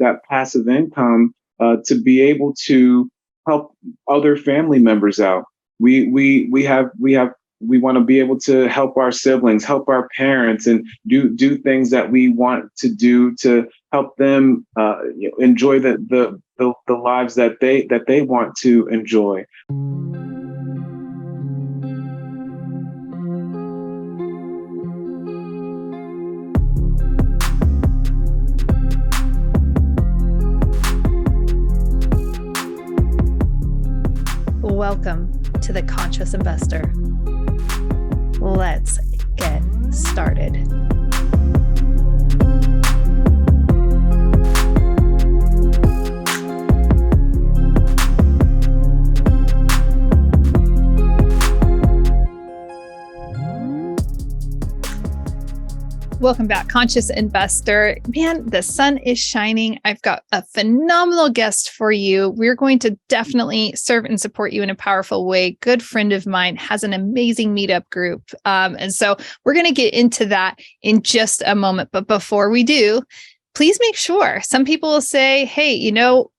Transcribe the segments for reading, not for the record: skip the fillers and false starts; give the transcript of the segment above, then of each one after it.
that passive income to be able to help other family members out. We want to be able to help our siblings, help our parents, and do things that we want to do to help them enjoy the lives that they want to enjoy. Welcome to The Conscious Investor. Let's get started. Welcome back, Conscious Investor. Man, the sun is shining. I've got a phenomenal guest for you. We're going to definitely serve and support you in a powerful way. Good friend of mine has an amazing meetup group. And so we're going to get into that in just a moment. But before we do, please make sure. Some people will say, hey,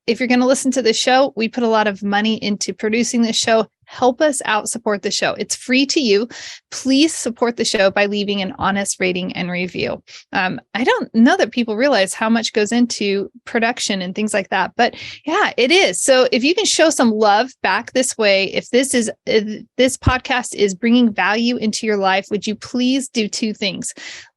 if you're going to listen to the show, we put a lot of money into producing the show. Help us out, support the show. It's free to you. Please support the show by leaving an honest rating and review. I don't know that people realize how much goes into production and things like that, but yeah, it is. So if you can show some love back this way, if this podcast is bringing value into your life, would you please do two things?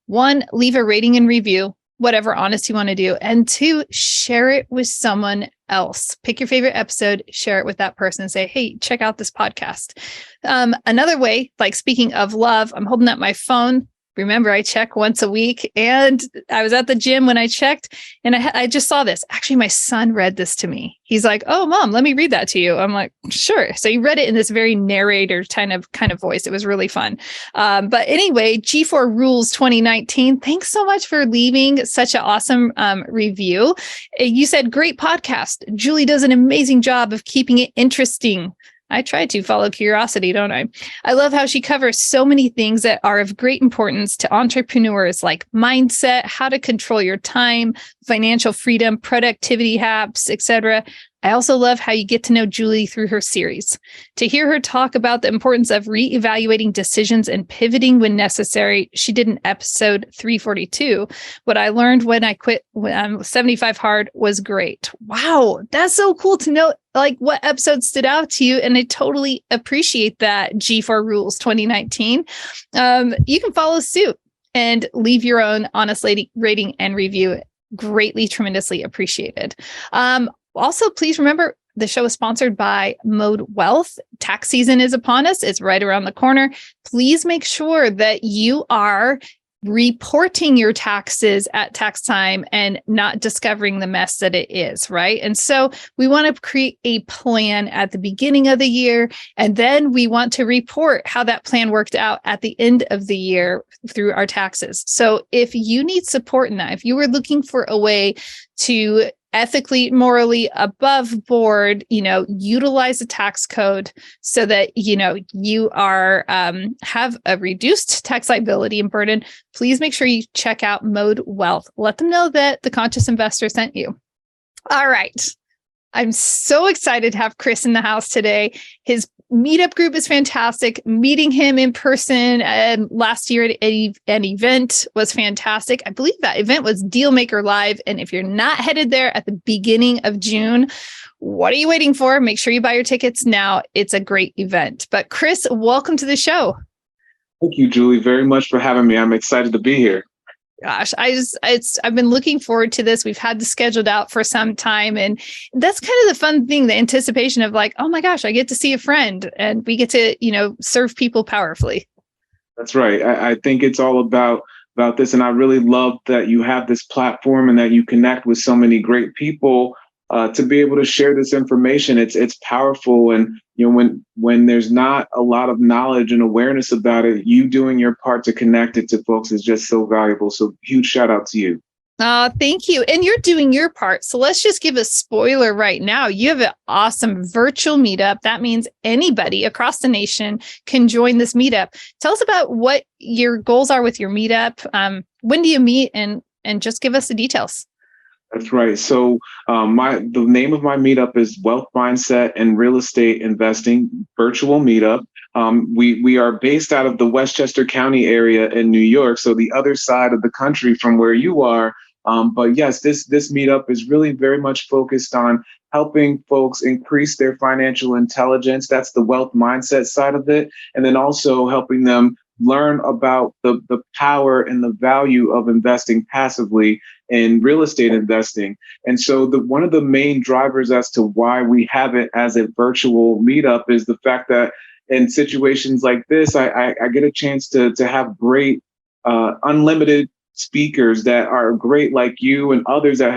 One, leave a rating and review, whatever honest you want to do. And two, share it with someone else. Pick your favorite episode, share it with that person and say, hey, check out this podcast. Another way, like speaking of love, I'm holding up my phone. Remember, I check once a week, and I was at the gym when I checked, and I just saw this. Actually, my son read this to me. He's like, "Oh, Mom, let me read that to you." I'm like, "Sure." So he read it in this very narrator kind of voice. It was really fun. But anyway, G4 Rules 2019. Thanks so much for leaving such an awesome review. You said, "Great podcast. Julie does an amazing job of keeping it interesting." I try to follow curiosity, don't I? I love how she covers so many things that are of great importance to entrepreneurs, like mindset, how to control your time, financial freedom, productivity hacks, etc. I also love how you get to know Julie through her series. To hear her talk about the importance of reevaluating decisions and pivoting when necessary, she did an episode 342. What I learned when I quit 75 Hard was great. Wow, that's so cool to know what episode stood out to you. And I totally appreciate that, G4 Rules 2019. You can follow suit and leave your own honest rating and review. Greatly, tremendously appreciated. Also, please remember the show is sponsored by Mode Wealth. Tax season is upon us. It's right around the corner. Please make sure that you are reporting your taxes at tax time and not discovering the mess that it is, right? And so we want to create a plan at the beginning of the year, and then we want to report how that plan worked out at the end of the year through our taxes. So if you need support in that, if you were looking for a way to ethically, morally above board, utilize the tax code so that, you are, have a reduced tax liability and burden, please make sure you check out Mode Wealth. Let them know that the Conscious Investor sent you. All right. I'm so excited to have Chris in the house today. His meetup group is fantastic. Meeting him in person last year at an event was fantastic. I believe that event was Dealmaker Live. And if you're not headed there at the beginning of June, what are you waiting for? Make sure you buy your tickets now. It's a great event. But Chris, welcome to the show. Thank you, Julie, very much for having me. I'm excited to be here. Gosh, I've been looking forward to this. We've had this scheduled out for some time. And that's kind of the fun thing, the anticipation of oh my gosh, I get to see a friend and we get to, serve people powerfully. That's right. I think it's all about this. And I really love that you have this platform and that you connect with so many great people to be able to share this information. It's powerful. And, when there's not a lot of knowledge and awareness about it, you doing your part to connect it to folks is just so valuable. So huge shout out to you. Thank you. And you're doing your part. So let's just give a spoiler right now. You have an awesome virtual meetup. That means anybody across the nation can join this meetup. Tell us about what your goals are with your meetup. When do you meet, and just give us the details. That's right. So the name of my meetup is Wealth Mindset and Real Estate Investing Virtual Meetup. We are based out of the Westchester County area in New York, so the other side of the country from where you are. But yes, this meetup is really very much focused on helping folks increase their financial intelligence. That's the wealth mindset side of it, and then also helping them learn about the power and the value of investing passively in real estate investing. And so one of the main drivers as to why we have it as a virtual meetup is the fact that in situations like this, I get a chance to have great unlimited speakers that are great, like you and others that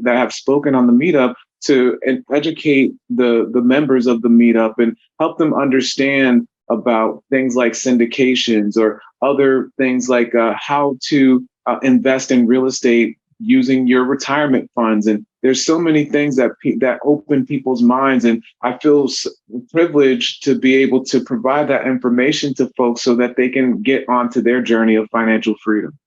have spoken on the meetup, to educate the members of the meetup and help them understand about things like syndications or other things like how to invest in real estate using your retirement funds. And there's so many things that open people's minds. And I feel privileged to be able to provide that information to folks so that they can get onto their journey of financial freedom.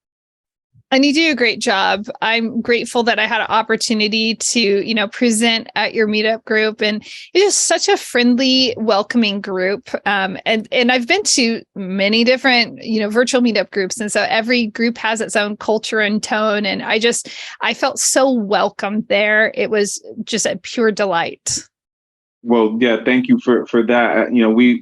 And you do a great job. I'm grateful that I had an opportunity to, present at your meetup group. And it is such a friendly, welcoming group. And I've been to many different, virtual meetup groups. And so every group has its own culture and tone. And I felt so welcome there. It was just a pure delight. Well, yeah, thank you for that.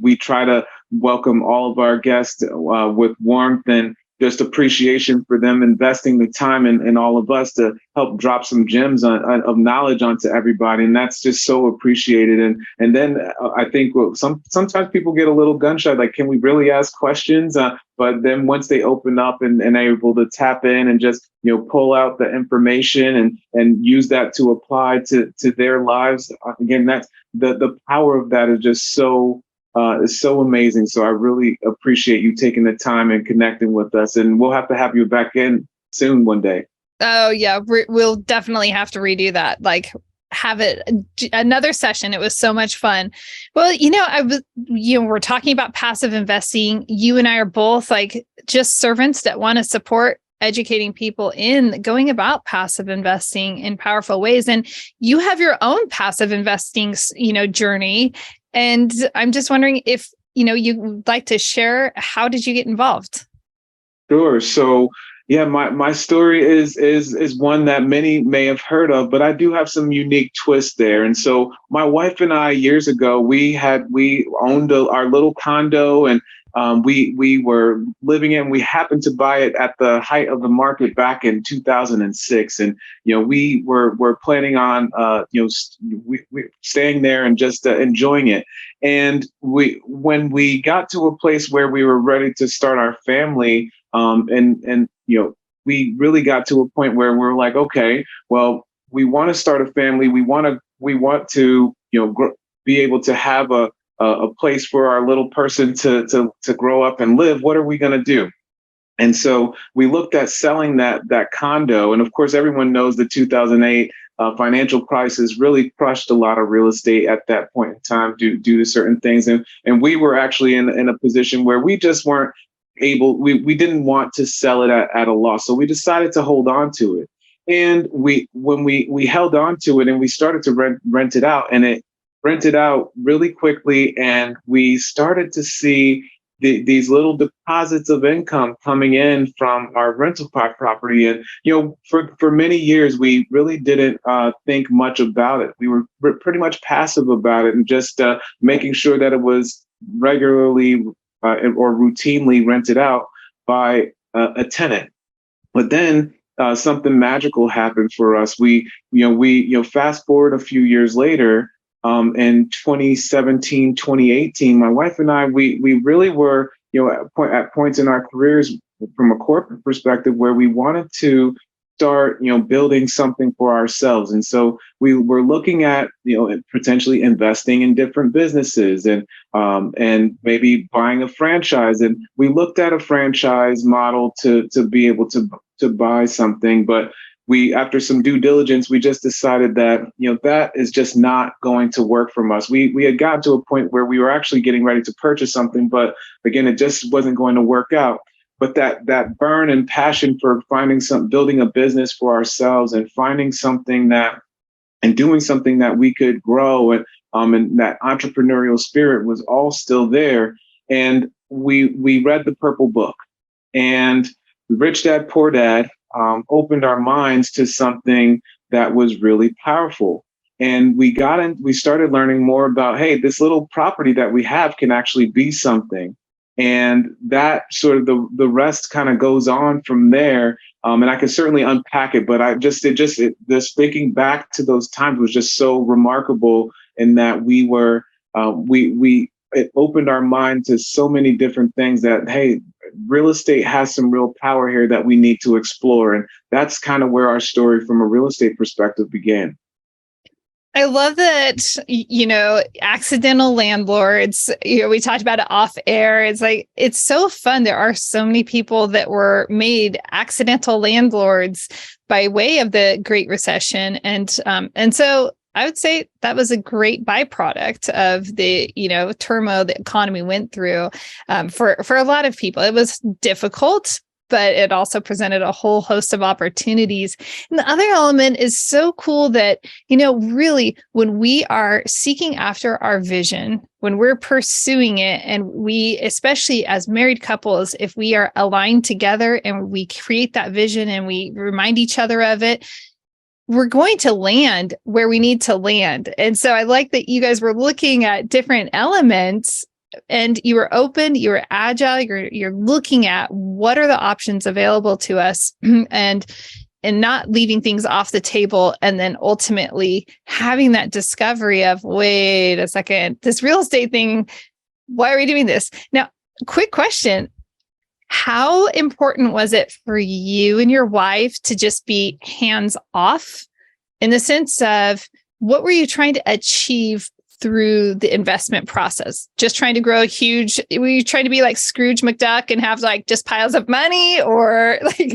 We try to welcome all of our guests with warmth and just appreciation for them investing the time and all of us to help drop some gems of knowledge onto everybody. And that's just so appreciated. And then I think sometimes people get a little gun shy, like, can we really ask questions? But then once they open up and are able to tap in and just, pull out the information and use that to apply to their lives, again, that's the power of that is so amazing. So I really appreciate you taking the time and connecting with us. And we'll have to have you back in soon one day. Oh, yeah. We'll definitely have to redo that. Like, have it another session. It was so much fun. Well, we're talking about passive investing. You and I are both like just servants that want to support educating people in going about passive investing in powerful ways. And you have your own passive investing, journey. And I'm just wondering if, you'd like to share, how did you get involved? Sure. So, yeah, my story is one that many may have heard of, but I do have some unique twists there. And so my wife and I, years ago, we owned our little condo, and we were living in. We happened to buy it at the height of the market back in 2006, and we were planning on we staying there and just enjoying it. And when we got to a place where we were ready to start our family, we really got to a point where we're like, okay, well, we want to start a family. We want to be able to have a place for our little person to grow up and live. What are we going to do? And so we looked at selling that condo. And of course, everyone knows the 2008 financial crisis really crushed a lot of real estate at that point in time due to certain things. And we were actually in a position where we just weren't able, we didn't want to sell it at a loss. So we decided to hold on to it. And when we held on to it and we started to rent it out, and it rented out really quickly, and we started to see these little deposits of income coming in from our rental property. And for many years we really didn't think much about it. We were pretty much passive about it and just making sure that it was regularly or routinely rented out by a tenant. But then something magical happened for us. We fast forward a few years later. In 2017, 2018, my wife and I, we really were, at points in our careers from a corporate perspective where we wanted to start, building something for ourselves. And so we were looking at, potentially investing in different businesses and maybe buying a franchise. And we looked at a franchise model to be able to buy something, but after some due diligence, we just decided that, that is just not going to work for us. We had gotten to a point where we were actually getting ready to purchase something, but again, it just wasn't going to work out. but that burn and passion for building a business for ourselves and finding something that and doing something that we could grow, and that entrepreneurial spirit was all still there. And we read the Purple Book, and Rich Dad Poor Dad opened our minds to something that was really powerful. And we started learning more about, hey, this little property that we have can actually be something. And that sort of the rest kind of goes on from there. And I can certainly unpack it, but just thinking back to those times was just so remarkable in that it opened our mind to so many different things that, hey, real estate has some real power here that we need to explore. And that's kind of where our story from a real estate perspective began. I love that, accidental landlords, we talked about it off air. It's like, it's so fun. There are so many people that were made accidental landlords by way of the Great Recession. And so I would say that was a great byproduct of the, turmoil the economy went through for a lot of people. It was difficult, but it also presented a whole host of opportunities. And the other element is so cool that, really when we are seeking after our vision, when we're pursuing it, and we, especially as married couples, if we are aligned together and we create that vision and we remind each other of it, we're going to land where we need to land. And so I like that you guys were looking at different elements, and you were open, you were agile, you're looking at what are the options available to us, and not leaving things off the table, and then ultimately having that discovery of, wait a second, this real estate thing, why are we doing this? Now, quick question. How important was it for you and your wife to just be hands off, in the sense of what were you trying to achieve through the investment process? Just trying to grow were you trying to be like Scrooge McDuck and have like just piles of money, or like?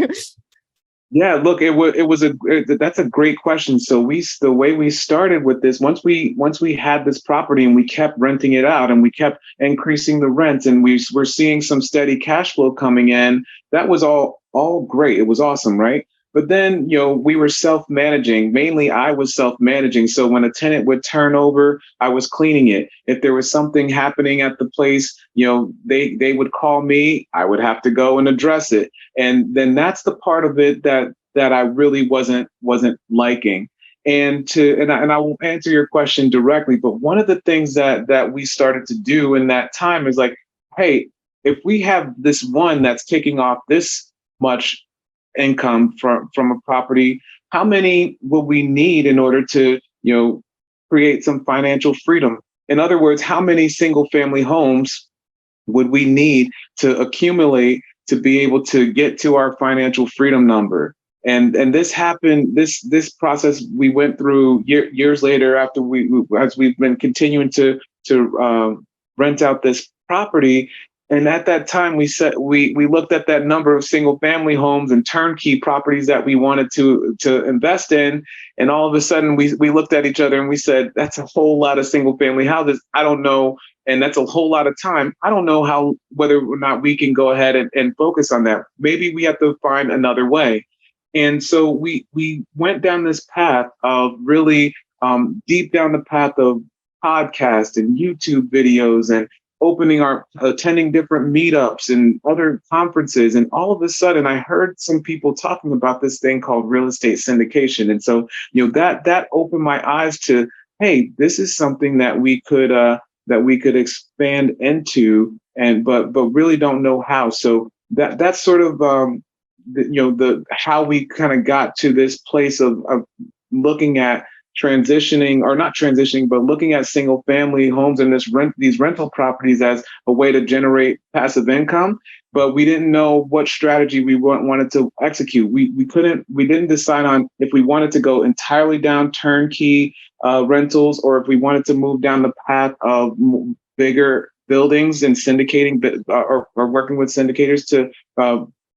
Yeah, look, that's a great question. So the way we started with this, once we had this property and we kept renting it out and we kept increasing the rents and we were seeing some steady cash flow coming in, that was all great. It was awesome, right? But then, we were self-managing. Mainly, I was self-managing. So when a tenant would turn over, I was cleaning it. If there was something happening at the place, they would call me. I would have to go and address it. And then that's the part of it that I really wasn't liking. And I won't answer your question directly, but one of the things that we started to do in that time is like, hey, if we have this one that's taking off this much income from a property, how many will we need in order to create some financial freedom? In other words, how many single family homes would we need to accumulate to be able to get to our financial freedom number? And this happened, this process we went through years later, after as we've been continuing to rent out this property. And at that time, we looked at that number of single family homes and turnkey properties that we wanted to invest in. And all of a sudden, we looked at each other and we said, that's a whole lot of single family houses. I don't know. And that's a whole lot of time. I don't know whether or not we can go ahead and focus on that. Maybe we have to find another way. And so we went down this path of really deep down the path of podcasts and YouTube videos and attending different meetups and other conferences. And all of a sudden I heard some people talking about this thing called real estate syndication. And so, that opened my eyes to, hey, this is something that we could expand into, but really don't know how. So that's sort of, how we kind of got to this place of looking at transitioning, or not transitioning, but looking at single family homes and these rental properties as a way to generate passive income. But we didn't know what strategy we wanted to execute. We didn't decide on if we wanted to go entirely down turnkey rentals, or if we wanted to move down the path of bigger buildings and syndicating, or working with syndicators to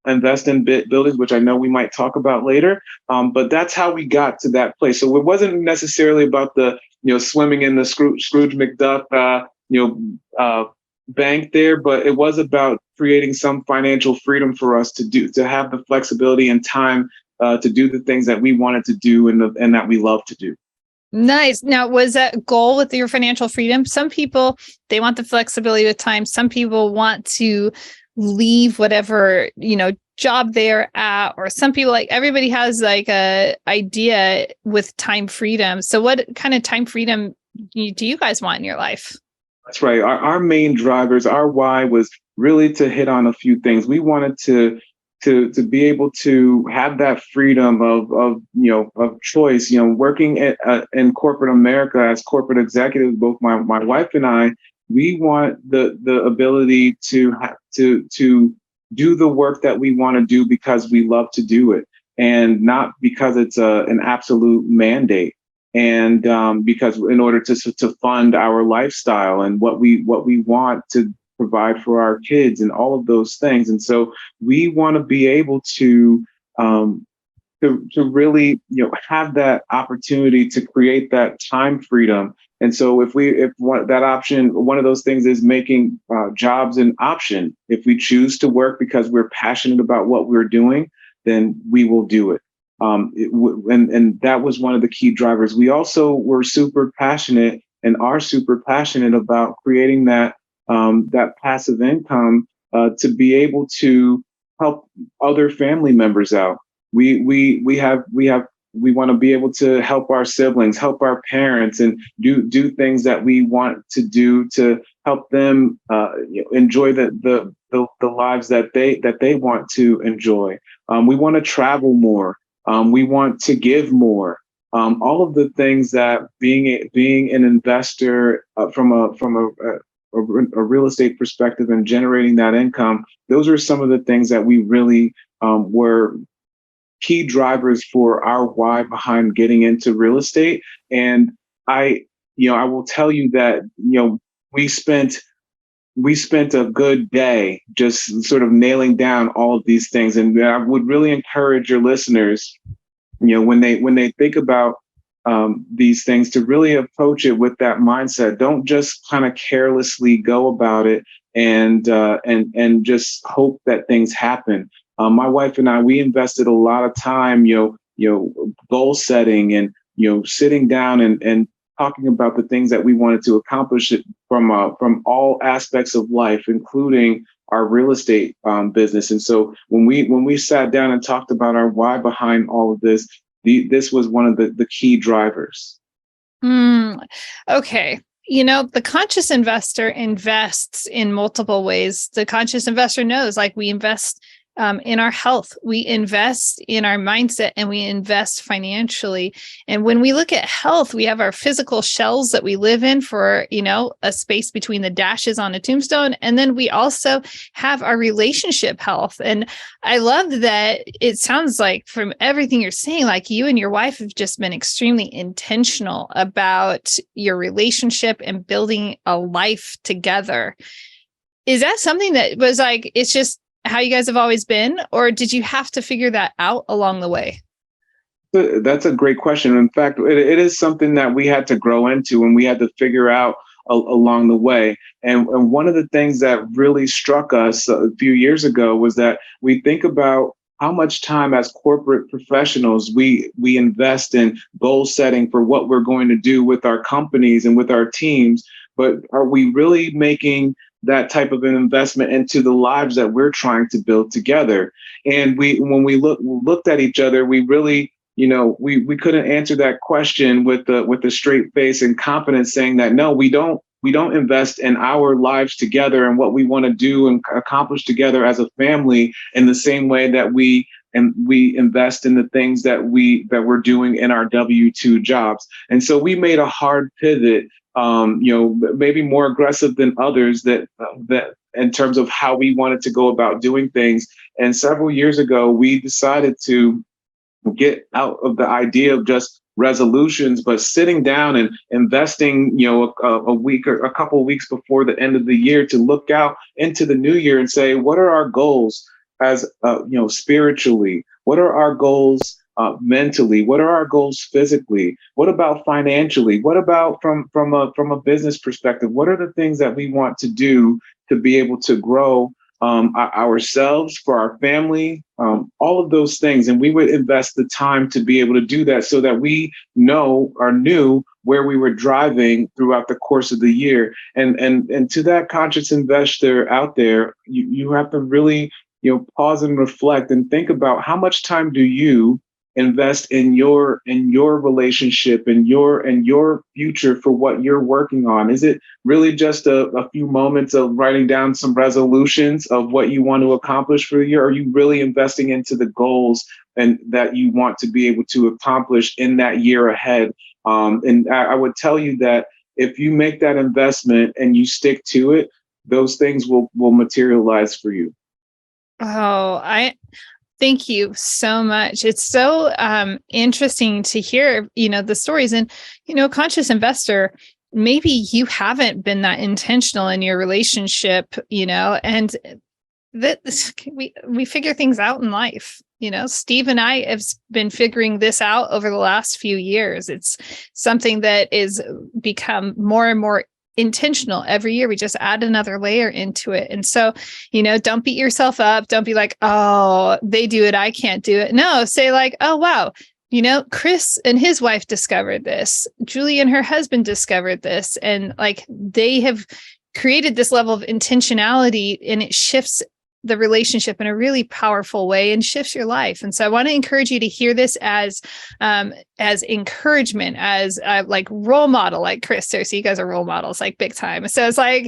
invest in buildings, which I know we might talk about later. But that's how we got to that place. So it wasn't necessarily about the, swimming in the Scrooge McDuck, bank there, but it was about creating some financial freedom for us to have the flexibility and time to do the things that we wanted to do and that we love to do. Nice. Now, was that a goal with your financial freedom? Some people, they want the flexibility with time. Some people want to leave whatever, job they're at, or some people, like, everybody has like a idea with time freedom. So what kind of time freedom do you guys want in your life? That's right. Our main drivers, our why was really to hit on a few things. We wanted to be able to have that freedom of choice. Working in corporate America as corporate executives, both my wife and I, we want the ability to do the work that we want to do because we love to do it, and not because it's an absolute mandate. And because in order to fund our lifestyle and what we want to provide for our kids and all of those things. And so we want to be able to really have that opportunity to create that time freedom. And so if that option, one of those things is making jobs an option. If we choose to work because we're passionate about what we're doing, then we will do it. And that was one of the key drivers. We also were super passionate and are super passionate about creating that passive income to be able to help other family members out. We want to be able to help our siblings, help our parents, and do things that we want to do to help them enjoy the lives that they want to enjoy. We want to travel more. We want to give more. All of the things that being an investor from a real estate perspective and generating that income, those are some of the things that we really were key drivers for our why behind getting into real estate. And I will tell you that we spent a good day just sort of nailing down all of these things. And I would really encourage your listeners, when they think about these things, to really approach it with that mindset. Don't just kind of carelessly go about it and just hope that things happen. My wife and I, we invested a lot of time, goal setting and sitting down and talking about the things that we wanted to accomplish from all aspects of life, including our real estate business. And so when we sat down and talked about our why behind all of this, this was one of the key drivers. Okay. The conscious investor invests in multiple ways. The conscious investor knows, like, we invest in our health, we invest in our mindset, and we invest financially. And when we look at health, we have our physical shells that we live in for, a space between the dashes on a tombstone. And then we also have our relationship health. And I love that it sounds like, from everything you're saying, like, you and your wife have just been extremely intentional about your relationship and building a life together. Is that something that was like, it's just how you guys have always been, or did you have to figure that out along the way? That's a great question. In fact, it is something that we had to grow into and we had to figure out along the way. And one of the things that really struck us a few years ago was that we think about how much time as corporate professionals we invest in goal setting for what we're going to do with our companies and with our teams, but are we really making that type of an investment into the lives that we're trying to build together? And when we looked at each other, we really, we couldn't answer that question with a straight face and confidence, saying that no, we don't invest in our lives together and what we want to do and accomplish together as a family in the same way that we invest in the things that we're doing in our W-2 jobs. And so we made a hard pivot, maybe more aggressive than others, that in terms of how we wanted to go about doing things. And several years ago, we decided to get out of the idea of just resolutions, but sitting down and investing, a week or a couple of weeks before the end of the year to look out into the new year and say, what are our goals as, spiritually? What are our goals mentally? What are our goals physically? What about financially? What about from a business perspective? What are the things that we want to do to be able to grow ourselves, for our family, all of those things. And we would invest the time to be able to do that so that we know or knew where we were driving throughout the course of the year. And to that conscious investor out there, you have to really, pause and reflect and think about how much time do you invest in your relationship and your future for what you're working on. Is it really just a few moments of writing down some resolutions of what you want to accomplish for the year? Are you really investing into the goals and that you want to be able to accomplish in that year ahead? And I would tell you that if you make that investment and you stick to it, those things will materialize for you. Oh, thank you so much. It's so interesting to hear, the stories. And, conscious investor, maybe you haven't been that intentional in your relationship, and that we figure things out in life. Steve and I have been figuring this out over the last few years. It's something that is become more and more intentional every year. We just add another layer into it. And so, don't beat yourself up. Don't be like, oh, they do it, I can't do it. No, say like, oh, wow. Chris and his wife discovered this. Julie and her husband discovered this. And like, they have created this level of intentionality, and it shifts the relationship in a really powerful way and shifts your life. And so I want to encourage you to hear this as encouragement, as like role model, like Chris. So you guys are role models, like big time. So it's like,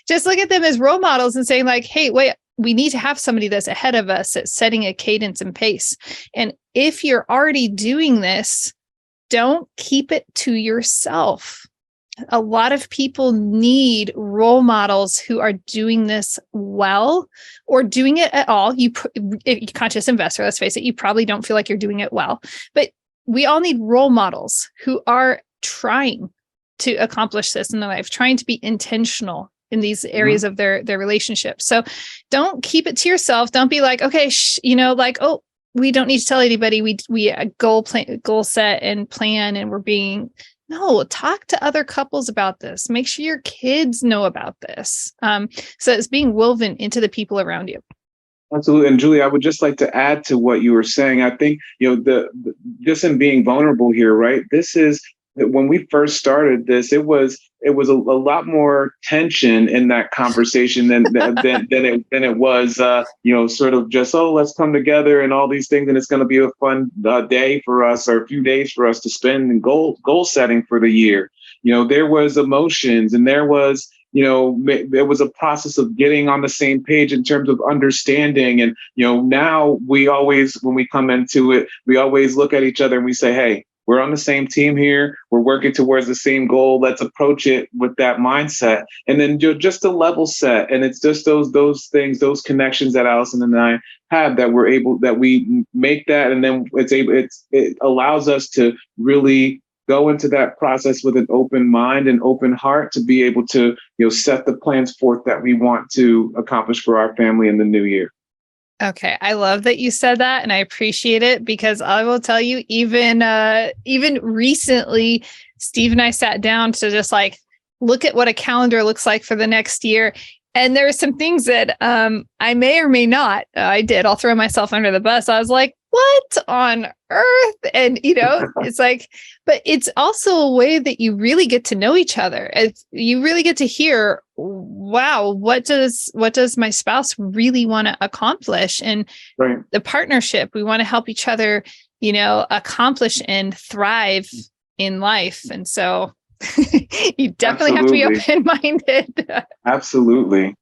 just look at them as role models and saying like, hey, wait, we need to have somebody that's ahead of us at setting a cadence and pace. And if you're already doing this, don't keep it to yourself. A lot of people need role models who are doing this well or doing it at all. Conscious investor, let's face it, you probably don't feel like you're doing it well, but we all need role models who are trying to accomplish this in their life, trying to be intentional in these areas of their relationship. So don't keep it to yourself. Don't be like, okay, oh, we don't need to tell anybody. We goal set and plan, and we're being. No, talk to other couples about this. Make sure your kids know about this. So it's being woven into the people around you. Absolutely. And Julie, I would just like to add to what you were saying. I think, just in being vulnerable here, right? This is when we first started this, it was a lot more tension in that conversation than it was, sort of just, oh, let's come together and all these things. And it's going to be a fun day for us, or a few days for us to spend in goal setting for the year. There was emotions, and there was, there was a process of getting on the same page in terms of understanding. And, now we always, when we come into it, we always look at each other and we say, hey, we're on the same team here. We're working towards the same goal. Let's approach it with that mindset. And then just a level set. And it's just those things, those connections that Allison and I have, that we make that. And then it allows us to really go into that process with an open mind and open heart to be able to, set the plans forth that we want to accomplish for our family in the new year. Okay. I love that you said that, and I appreciate it, because I will tell you, even recently, Steve and I sat down to just like look at what a calendar looks like for the next year. And there are some things that I may or may not, I'll throw myself under the bus. I was like, what on earth? And, it's like, but it's also a way that you really get to know each other. You really get to hear, wow, what does my spouse really want to accomplish? And right. The partnership, we want to help each other, accomplish and thrive in life. And so you definitely have to be open-minded. Absolutely.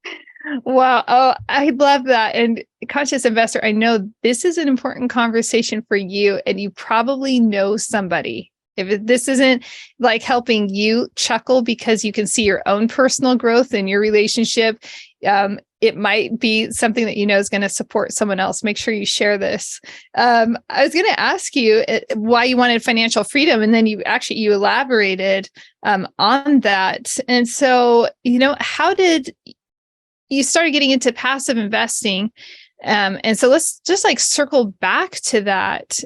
Wow. Oh, I love that. And conscious investor, I know this is an important conversation for you, and you probably know somebody. If this isn't like helping you chuckle because you can see your own personal growth in your relationship, it might be something that is going to support someone else. Make sure you share this. I was going to ask you why you wanted financial freedom, and then you elaborated on that. And so, how did you start getting into passive investing? And so let's just like circle back to that.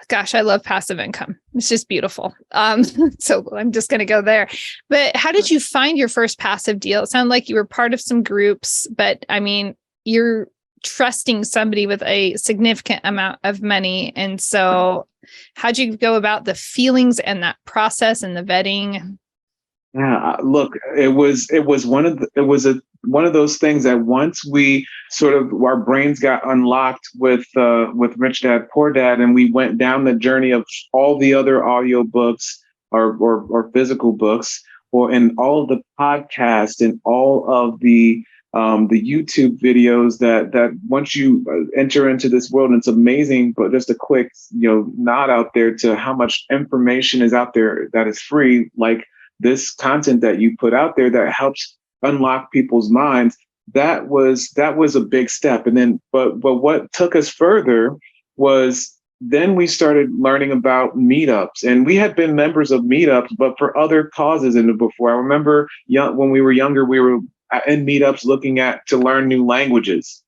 Gosh, I love passive income. It's just beautiful. So I'm just going to go there. But how did you find your first passive deal? It sounded like you were part of some groups, but I mean, you're trusting somebody with a significant amount of money. And so how'd you go about the feelings and that process and the vetting? Yeah, look, it was one of those things that once we sort of our brains got unlocked with Rich Dad Poor Dad, and we went down the journey of all the other audiobooks or physical books, or in all of the podcasts and all of the YouTube videos that once you enter into this world, and it's amazing. But just a quick nod out there to how much information is out there that is free, like this content that you put out there that helps unlock people's minds. That was a big step. And then, but what took us further was then we started learning about meetups, and we had been members of meetups, but for other causes. And before, I remember when we were younger, we were in meetups looking to learn new languages.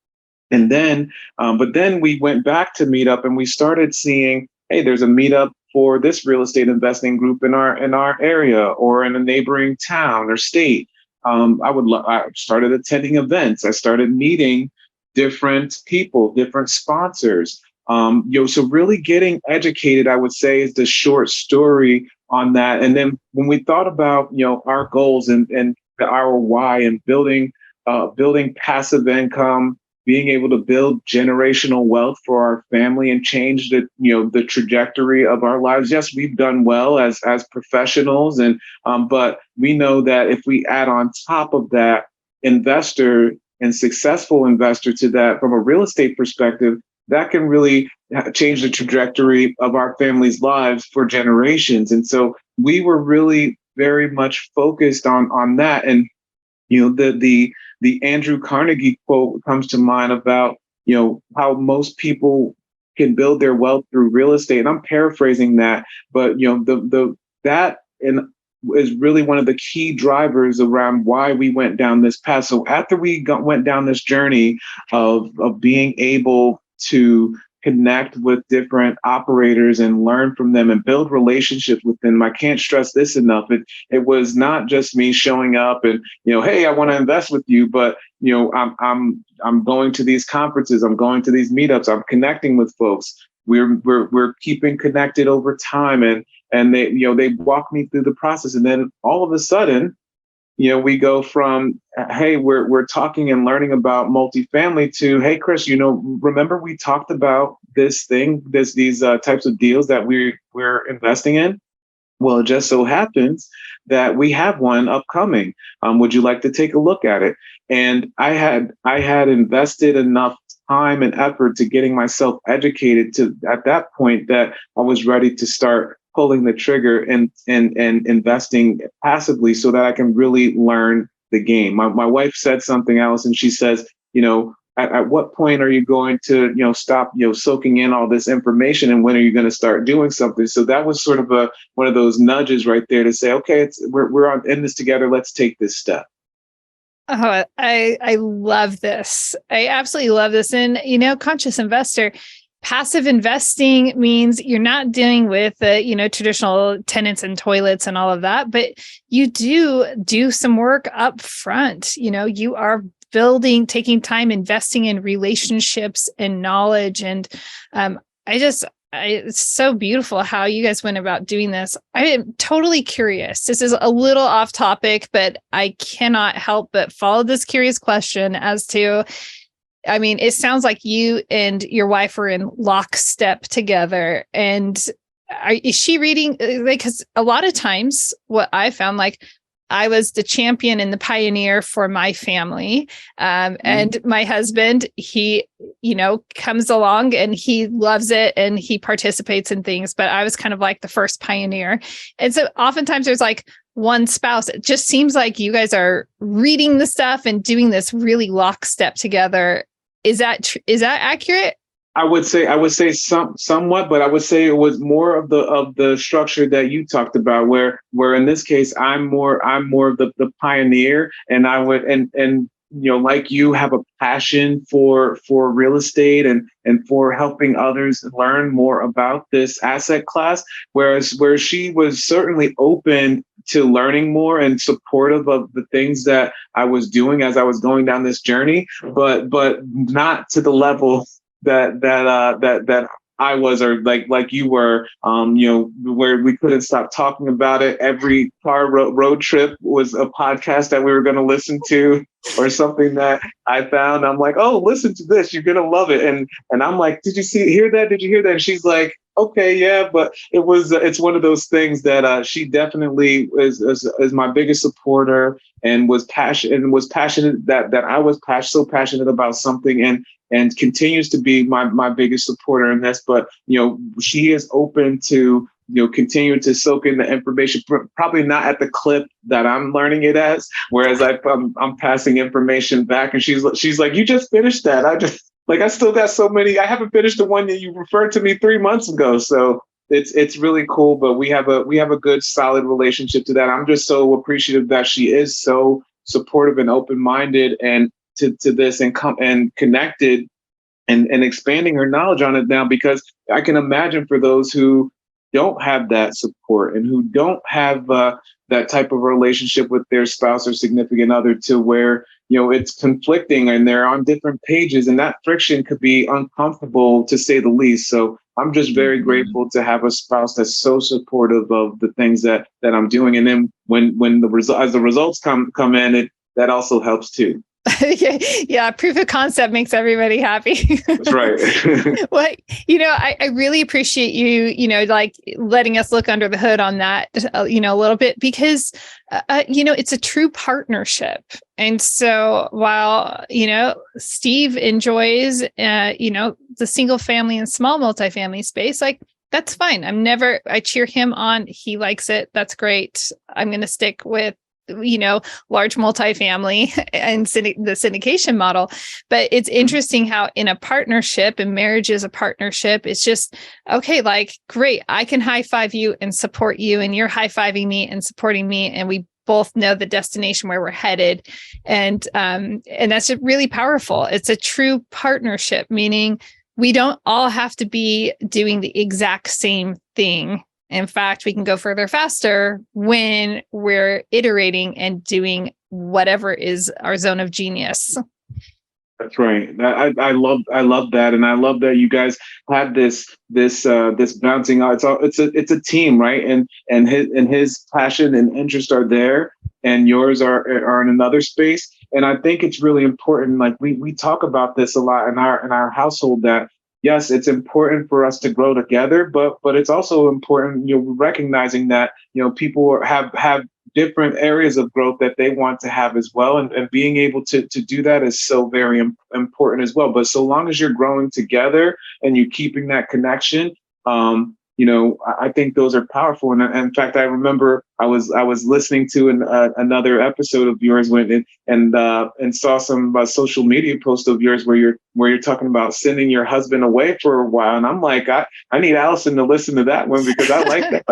And then, but then we went back to meetup and we started seeing, hey, there's a meetup for this real estate investing group in our area or in a neighboring town or state. I started attending events. I started meeting different people, different sponsors. So really getting educated, I would say, is the short story on that. And then when we thought about our goals and our why and building passive income, being able to build generational wealth for our family and change the trajectory of our lives. Yes, we've done well as professionals, and but we know that if we add on top of that investor and successful investor to that from a real estate perspective, that can really change the trajectory of our family's lives for generations. And so we were really very much focused on that. And the Andrew Carnegie quote comes to mind about how most people can build their wealth through real estate. And I'm paraphrasing that, but that is really one of the key drivers around why we went down this path. So after we went down this journey of being able to connect with different operators and learn from them and build relationships with them, I can't stress this enough. It was not just me showing up and hey, I want to invest with you, but I'm going to these conferences, I'm going to these meetups, I'm connecting with folks. We're keeping connected over time, and they walk me through the process, and then all of a sudden, we go from, hey, we're talking and learning about multifamily to, hey, Chris, remember we talked about these types of deals that we're investing in? Well, it just so happens that we have one upcoming. Would you like to take a look at it? And I had invested enough time and effort to getting myself educated to at that point that I was ready to start pulling the trigger and investing passively so that I can really learn the game. My wife said something else, and she says, at what point are you going to, stop, soaking in all this information, and when are you going to start doing something? So that was sort of one of those nudges right there to say, okay, we're in this together. Let's take this step. Oh, I love this. I absolutely love this. And, conscious investor, passive investing means you're not dealing with traditional tenants and toilets and all of that, but you do some work up front. You are building, taking time, investing in relationships and knowledge. And it's so beautiful how you guys went about doing this. I am totally curious. This is a little off topic, but I cannot help but follow this curious question as to, it sounds like you and your wife are in lockstep together. And is she reading? Because a lot of times what I found, I was the champion and the pioneer for my family. And my husband, he, comes along and he loves it and he participates in things. But I was kind of like the first pioneer. And so oftentimes there's one spouse. It just seems like you guys are reading the stuff and doing this really lockstep together. Is that accurate? I would say somewhat, but I would say it was more of the structure that you talked about, where in this case I'm more of the pioneer, and I would and like you, have a passion for real estate and for helping others learn more about this asset class. Whereas where she was certainly open to learning more and supportive of the things that I was doing as I was going down this journey, but not to the level that I was, or like you were, where we couldn't stop talking about it. Every car road trip was a podcast that we were going to listen to, or something that I found. I'm like, oh, listen to this, you're going to love it. And I'm like, did you hear that? Did you hear that? And she's like, okay, yeah, but it's one of those things that she definitely is my biggest supporter, and was passionate that I was so passionate about something, and continues to be my biggest supporter in this. But, she is open to, continuing to soak in the information, probably not at the clip that I'm learning it as, whereas I'm passing information back, and she's like, you just finished that. I still got so many. I haven't finished the one that you referred to me 3 months ago. So it's really cool, but we have a good, solid relationship to that. I'm just so appreciative that she is so supportive and open-minded and to this, and connected, and expanding her knowledge on it now, because I can imagine for those who don't have that support and who don't have that type of relationship with their spouse or significant other, to where, it's conflicting and they're on different pages, and that friction could be uncomfortable, to say the least. So I'm just very grateful to have a spouse that's so supportive of the things that I'm doing. And then when as the results come in, that also helps too. Yeah, proof of concept makes everybody happy. That's right. Well, I really appreciate you, like letting us look under the hood on that, a little bit, because, it's a true partnership. And so while, Steve enjoys, the single family and small multifamily space, like, that's fine. I cheer him on. He likes it. That's great. I'm going to stick with large multifamily and the syndication model. But it's interesting how in a partnership, and marriage is a partnership, it's just, okay, like, great, I can high five you and support you, and you're high fiving me and supporting me, and we both know the destination where we're headed. And that's just really powerful. It's a true partnership, meaning we don't all have to be doing the exact same thing. In fact, we can go further faster when we're iterating and doing whatever is our zone of genius. That's right. I love that, and I love that you guys have this bouncing out. It's a team, right? And his passion and interest are there, and yours are in another space. And I think it's really important. Like we talk about this a lot in our household, that yes, it's important for us to grow together, but it's also important, recognizing that, people have different areas of growth that they want to have as well. And being able to do that is so very important as well. But so long as you're growing together and you're keeping that connection, I think those are powerful. And in fact, I remember I was listening to another episode of yours and saw some social media post of yours where you're talking about sending your husband away for a while. And I'm like, I need Allison to listen to that one, because I like that.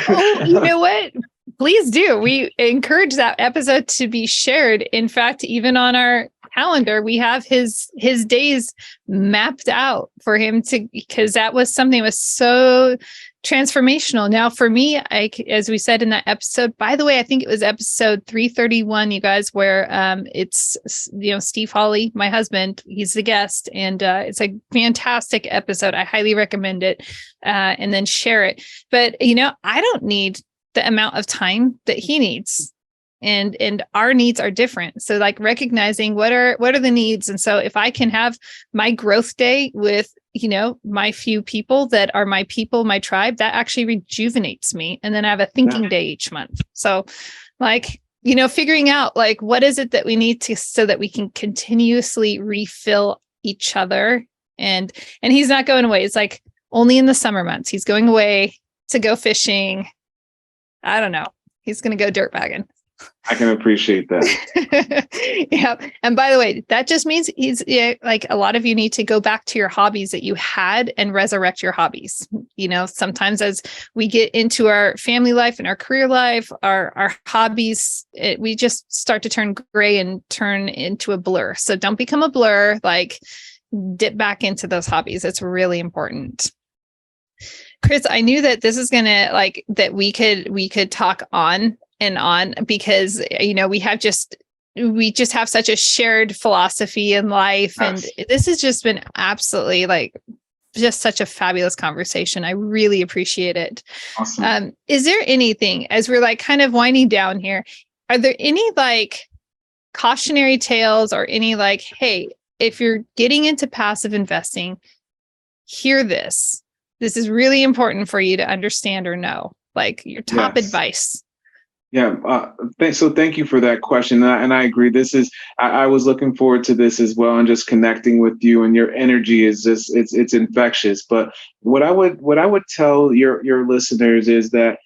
Oh, you know what? Please do. We encourage that episode to be shared. In fact, even on our calendar, we have his days mapped out for him because that was something that was so transformational. Now, for me, as we said in that episode, by the way, I think it was episode 331, you guys, where it's, Steve Hawley, my husband, he's the guest, and it's a fantastic episode. I highly recommend it, and then share it. But, I don't need the amount of time that he needs. And our needs are different. So like recognizing what are the needs. And so if I can have my growth day with, my few people that are my people, my tribe, that actually rejuvenates me. And then I have a thinking day each month. So like, figuring out like, what is it that we need to, so that we can continuously refill each other. And he's not going away. It's like only in the summer months, he's going away to go fishing. I don't know. He's going to go dirt bagging. I can appreciate that. Yeah. And by the way, that just means like a lot of you need to go back to your hobbies that you had and resurrect your hobbies. Sometimes as we get into our family life and our career life, our hobbies, we just start to turn gray and turn into a blur. So don't become a blur, like dip back into those hobbies. It's really important. Chris, I knew that this is going to that we could talk on and on because, we just have such a shared philosophy in life. Yes. And this has just been absolutely just such a fabulous conversation. I really appreciate it. Awesome. Is there anything, as we're kind of winding down here, are there any cautionary tales or any hey, if you're getting into passive investing, hear this. This is really important for you to understand or know, your top advice. Yeah. So thank you for that question. And I agree. I was looking forward to this as well, and just connecting with you, and your energy is just, it's infectious. But what I would tell your listeners is that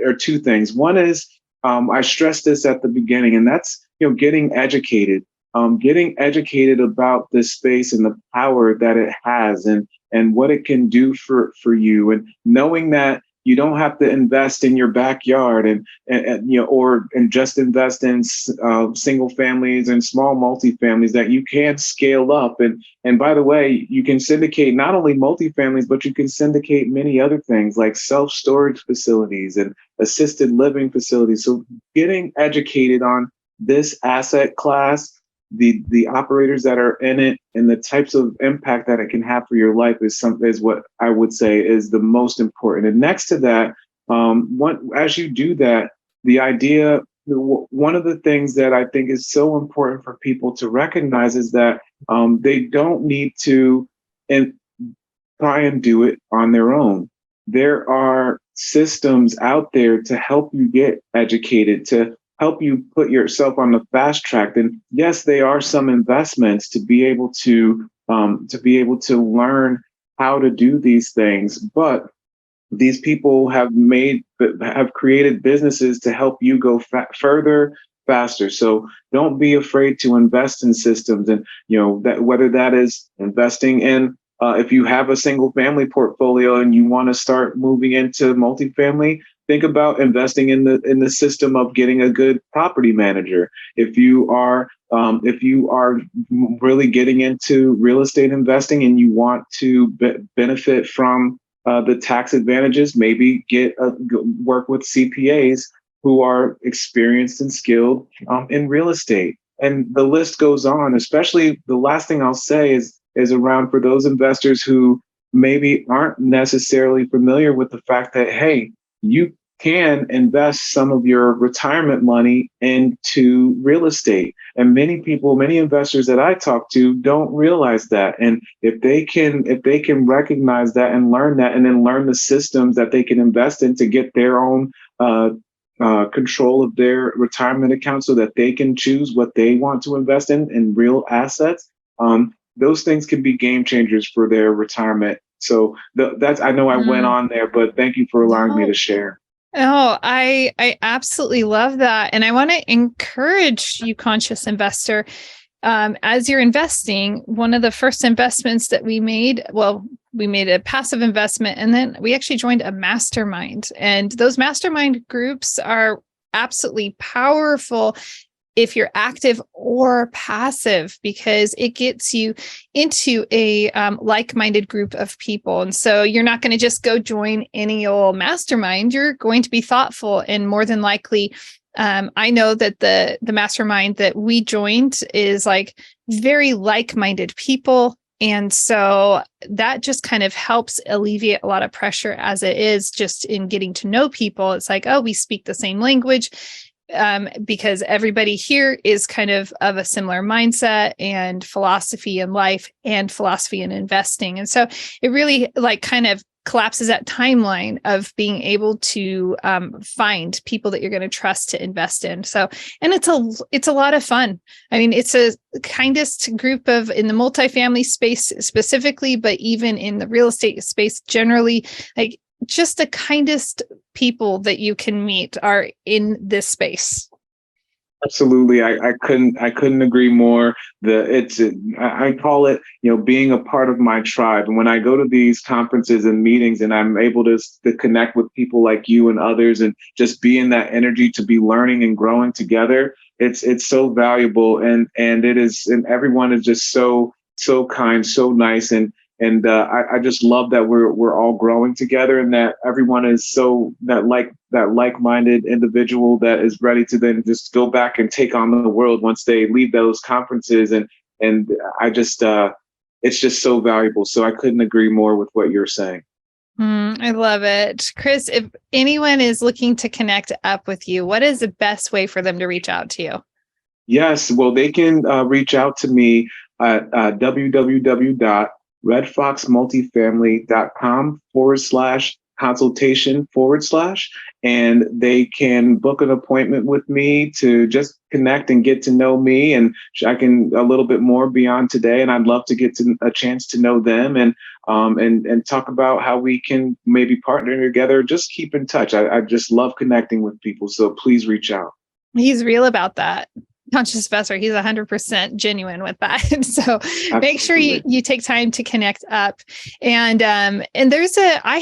are two things. One is, I stressed this at the beginning, and that's, getting educated about this space and the power that it has, and what it can do for you, and knowing that you don't have to invest in your backyard and just invest in single families and small multifamilies, that you can scale up. And by the way, you can syndicate not only multifamilies, but you can syndicate many other things like self-storage facilities and assisted living facilities. So getting educated on this asset class, the operators that are in it, and the types of impact that it can have for your life is what I would say is the most important. And next to that, as you do that, one of the things that I think is so important for people to recognize is that they don't need to try and do it on their own. There are systems out there to help you get educated, to help you put yourself on the fast track. And yes, they are some investments to be able to learn how to do these things. But these people have created businesses to help you go further, faster. So don't be afraid to invest in systems, and that whether that is investing in, if you have a single family portfolio and you want to start moving into multifamily, think about investing in the system of getting a good property manager. If you are really getting into real estate investing and you want to benefit from the tax advantages, maybe work with CPAs who are experienced and skilled in real estate. And the list goes on. Especially the last thing I'll say is around for those investors who maybe aren't necessarily familiar with the fact that, hey, you can invest some of your retirement money into real estate. And many investors that I talk to don't realize that. And if they can recognize that and learn that, and then learn the systems that they can invest in to get their own control of their retirement account, so that they can choose what they want to invest in real assets, those things can be game changers for their retirement. So I know I went on there, but thank you for allowing me to share. Oh, I absolutely love that. And I want to encourage you, conscious investor, as you're investing, one of the first investments that we made a passive investment, and then we actually joined a mastermind. And those mastermind groups are absolutely powerful if you're active or passive, because it gets you into a like-minded group of people. And so you're not going to just go join any old mastermind. You're going to be thoughtful, and more than likely, I know that the mastermind that we joined is very like-minded people. And so that just kind of helps alleviate a lot of pressure, as it is just in getting to know people. It's we speak the same language. Because everybody here is kind of a similar mindset and philosophy in life and philosophy in investing. And so it really kind of collapses that timeline of being able to find people that you're going to trust to invest in. So, and it's a lot of fun. I mean, it's a kindest group in the multifamily space specifically, but even in the real estate space generally, just the kindest people that you can meet are in this space. Absolutely. I couldn't agree more. I call it, being a part of my tribe. And when I go to these conferences and meetings and I'm able to connect with people like you and others and just be in that energy to be learning and growing together, it's so valuable. And it is, and everyone is just so kind, so nice. And I just love that we're all growing together, and that everyone is that like-minded individual that is ready to then just go back and take on the world once they leave those conferences. And I just it's just so valuable. So I couldn't agree more with what you're saying. I love it. Chris, if anyone is looking to connect up with you, what is the best way for them to reach out to you? Yes, well, they can reach out to me at www.redfoxmultifamily.com/consultation/, and they can book an appointment with me to just connect and get to know me. And I can a little bit more beyond today. And I'd love to get to a chance to know them and talk about how we can maybe partner together. Just keep in touch. I just love connecting with people. So please reach out. He's real about that. Conscious investor, he's 100% genuine with that. So make sure you take time to connect up. And I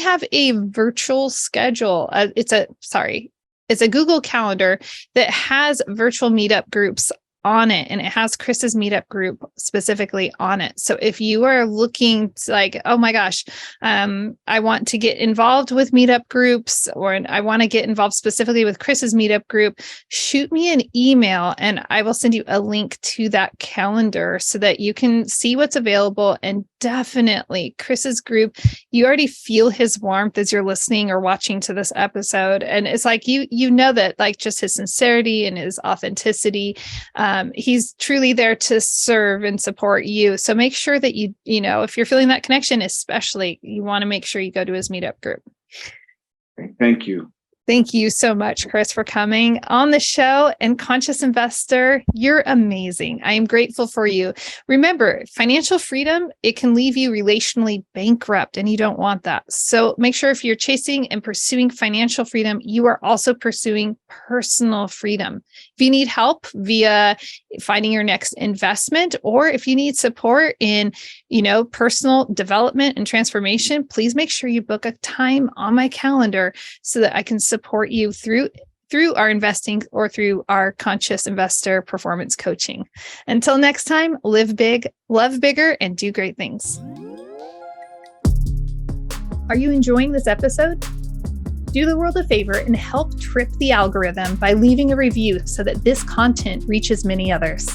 have a virtual schedule. It's a Google Calendar that has virtual meetup groups on it, and it has Chris's meetup group specifically on it. So if you are looking to like, oh my gosh, I want to get involved with meetup groups, or I want to get involved specifically with Chris's meetup group, shoot me an email and I will send you a link to that calendar so that you can see what's available. And definitely Chris's group, you already feel his warmth as you're listening or watching to this episode. And it's like, you know that like just his sincerity and his authenticity, he's truly there to serve and support you. So make sure that if you're feeling that connection, especially, you want to make sure you go to his meetup group. Thank you. Thank you so much, Chris, for coming on the show. And Conscious Investor, you're amazing. I am grateful for you. Remember, financial freedom, it can leave you relationally bankrupt, and you don't want that. So make sure if you're chasing and pursuing financial freedom, you are also pursuing personal freedom. If you need help via finding your next investment, or if you need support in, personal development and transformation, please make sure you book a time on my calendar so that I can support you through our investing or through our Conscious Investor performance coaching. Until next time, live big, love bigger, and do great things. Are you enjoying this episode? Do the world a favor and help trip the algorithm by leaving a review so that this content reaches many others.